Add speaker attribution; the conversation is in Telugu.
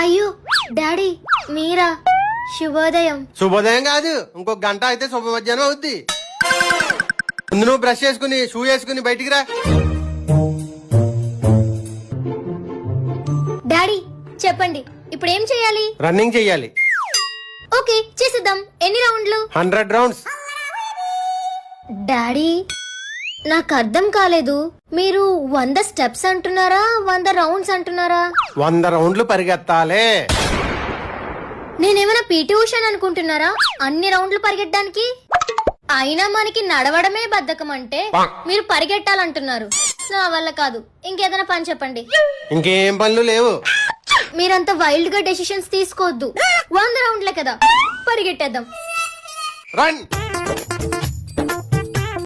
Speaker 1: అయ్యో డాడీ మీరా? శుభోదయం.
Speaker 2: శుభోదయం కాదు, ఇంకొక గంట అయితే శుభ మధ్యాహ్నం అవుద్ది. ముందు నువ్వు బ్రష్ చేసుకుని షూ వేసుకుని బయటికి రా.
Speaker 1: డాడీ చెప్పండి, ఇప్పుడు ఏం చేయాలి?
Speaker 2: రన్నింగ్ చెయ్యాలి.
Speaker 1: ఓకే చేసేద్దాం. ఎన్ని రౌండ్లు?
Speaker 2: 100 రౌండ్స్.
Speaker 1: డాడీ నాకు అర్థం కాలేదు. మీరు 100 స్టెప్స్ అంటున్నారా, 100 రౌండ్స్ అంటున్నారా?
Speaker 2: 100 రౌండ్లు పరిగెత్తాలే.
Speaker 1: నేనేమైనా పీటీ ఉషా అనుకుంటున్నారా అన్ని రౌండ్లు పరిగెట్టడానికి? అయినా మనకి నడవడమే బద్ధకం అంటే మీరు పరిగెట్టాలంటున్నారు. నా వల్ల కాదు. ఇంకేదైనా పని చెప్పండి.
Speaker 2: ఇంకేం పనులు లేవు.
Speaker 1: మీరంతా వైల్డ్ గా డెసిషన్స్ తీసుకోవద్దు. 100 రౌండ్లే కదా, పరిగెట్టేద్దాం.
Speaker 2: రన్.